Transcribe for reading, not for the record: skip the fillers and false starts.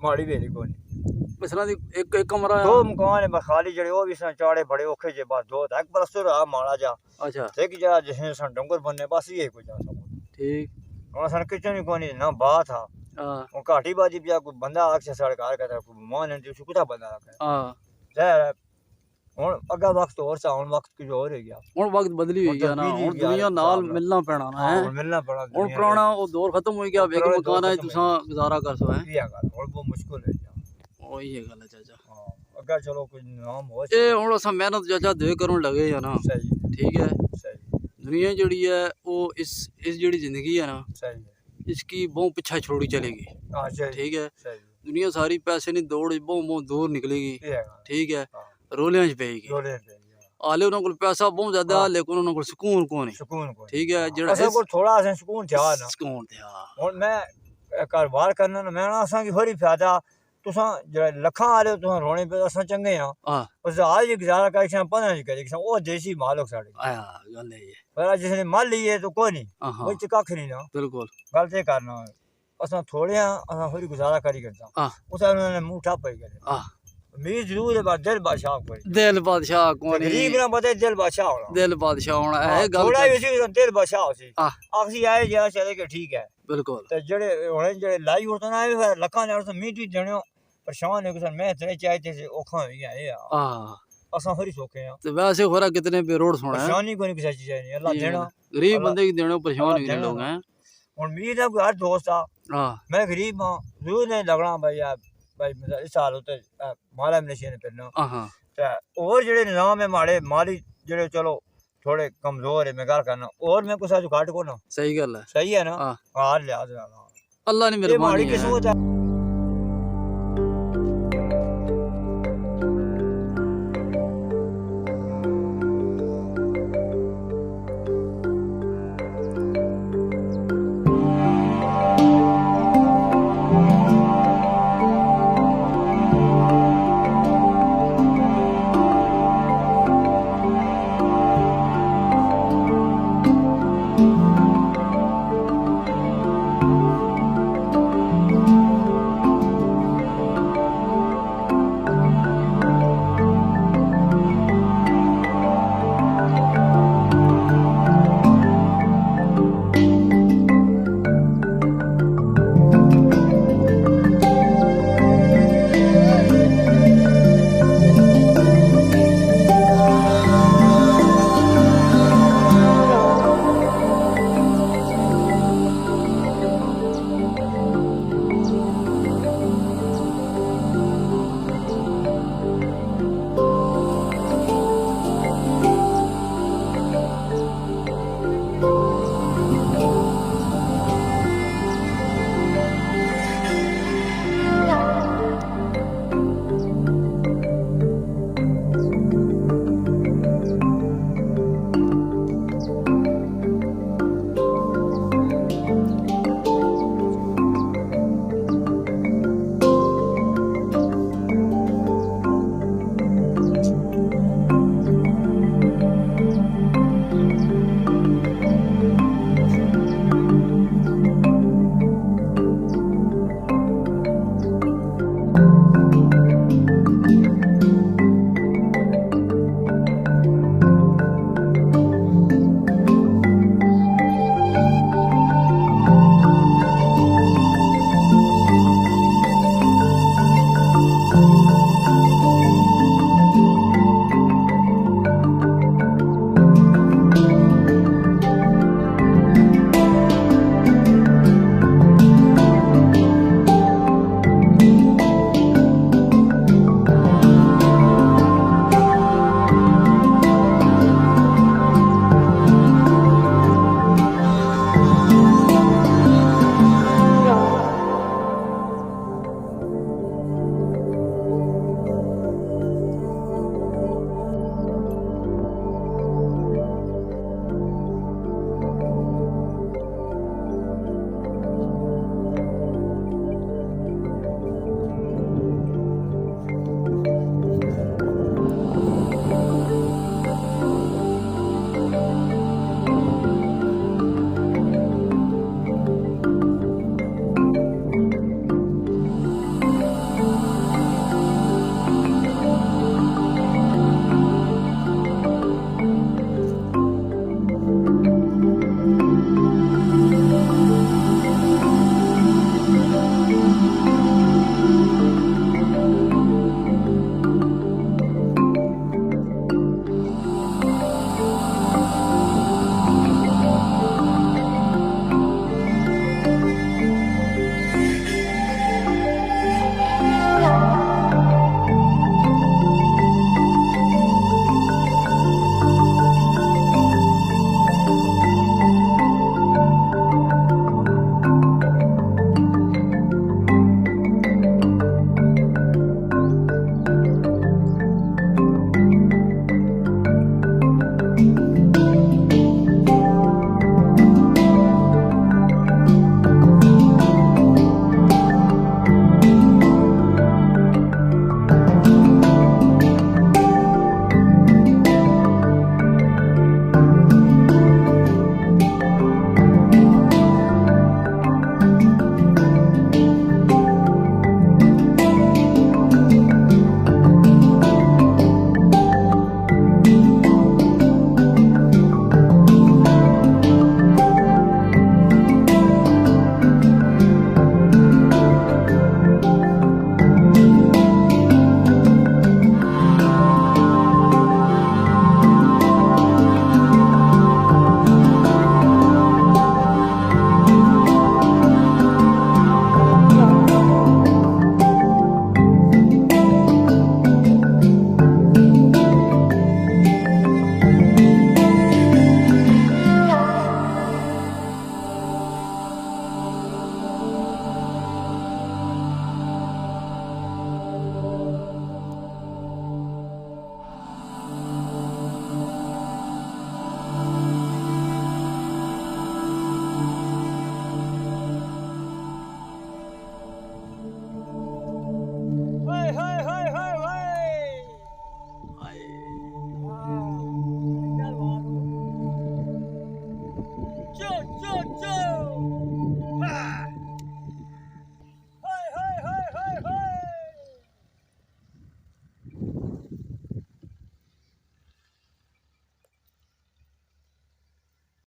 माड़ी बेली कोई इसरा दी एक कमरा दो मकान है खाली जड़े वो भी चाड़े बड़े औखे जे बस दो एक परसों रहा माड़ा जा अच्छा एक जा जिसने सन डंगर बनने बस ये कुछ जा सब ठीक और सन किचन कोई ना बात था हां वो घाटी बाजी पिया कोई बंदा आके सरकार कहता कोई मान ने जो कुता बंदा आके हां जय ਹੁਣ ਅੱਗਾ ਵਕਤ ਹੋਰ ਸਾ ਹੁਣ ਵਕਤ ਕੁਝ ਹੋਰ ਹੋ ਗਿਆ ਹੁਣ ਵਕਤ ਬਦਲੀ ਹੋਈ ਗਿਆ ਨਾ ਹੁਣ ਦੁਨੀਆ ਨਾਲ ਮਿਲਣਾ ਪੈਣਾ ਨਾ ਹੈ ਹੁਣ ਮਿਲਣਾ ਪੈਣਾ ਹੁਣ ਪੁਰਾਣਾ ਉਹ ਦੌਰ ਖਤਮ ਹੋ ਗਿਆ ਵੇਖ ਮਕਾਨਾਂ 'ਚ ਤੁਸੀਂ ਗੁਜ਼ਾਰਾ ਕਰ ਸੋ ਹੈ ਇਹ ਗੱਲ ਹੁਣ ਬਹੁਤ ਮੁਸ਼ਕਲ ਹੈ ਉਹੀ ਹੈ ਗੱਲ ਚਾਚਾ ਹਾਂ ਅੱਗਾ ਚਲੋ ਕੋਈ ਨਾਮ ਹੋ ਇਹ ਹੁਣ ਅਸਾਂ ਮਿਹਨਤ ਚਾਚਾ ਦੇ ਕਰਨ ਲੱਗੇ ਆ ਨਾ ਸਹੀ ठीक है सही दुनिया जड़ी है वो इस जड़ी जिंदगी है ना सही है इसकी बहुत पीछा छोड़ी चलेगी हां सही ठीक है सही दुनिया सारी पैसे नहीं दौड़ बहुत दूर निकलेगी ठीक है रोलियां च पेगी रोले पे हाले उन्होंने कोल पैसा बहुत ज्यादा लेकिन उन्होंने कोल सुकून कोई नहीं सुकून को ठीक है जेड़ा असा को थोड़ा सा सुकून था ना सुकून था हुन मैं कारोबार करना ना मैं असा की होरी फायदा तुसा जेड़ा लखां आले तुसा रोने पे असा चंगे हां उस आज गुजारा कर के पता नहीं करे ओ देसी माल साडे आया गल है ये पर जिसने माल लिए तो कोई नहीं कोई कख नहीं ना बिल्कुल गलत करना असा थोड़े असा होरी गुजारा करी करता उस उन्होंने मुंह ठप ही करे मेरी जरूर है दिल बादशाह कोई दिल बादशाह कोई गरीब ना बता दिल बादशाह होना दिल बादशाह होना है गल थोड़ा भी सी दिल बादशाह सी आखसी आए जा चले के ठीक है बिल्कुल ते जेड़े होने जेड़े लाई उठता ना फिर लखां ने उस मीठी जणियो परेशान है कि मैं इतने चाहते से ओखा होई है असा होरी सोखे हैं तो वैसे खोरा कितने पे रोड सोना है परेशानी कोई किसी चीज नहीं अल्लाह देना गरीब बंदे की देना परेशान हुए लोग हैं हुन मेरी दा कोई हर दोस्त आ मैं गरीब हां जरूर नहीं लगना भाई यार भाई मतलब इस साल होते माला में नशे ने फिरना ते और जेड़े निजाम है माड़े माली जेड़े चलो थोड़े कमजोर है मैं गल करना और मैं कुछ घाट को ना सही गल है सही है ना हां लिहाज अल्लाह ने मेहरबानी किस्मत है।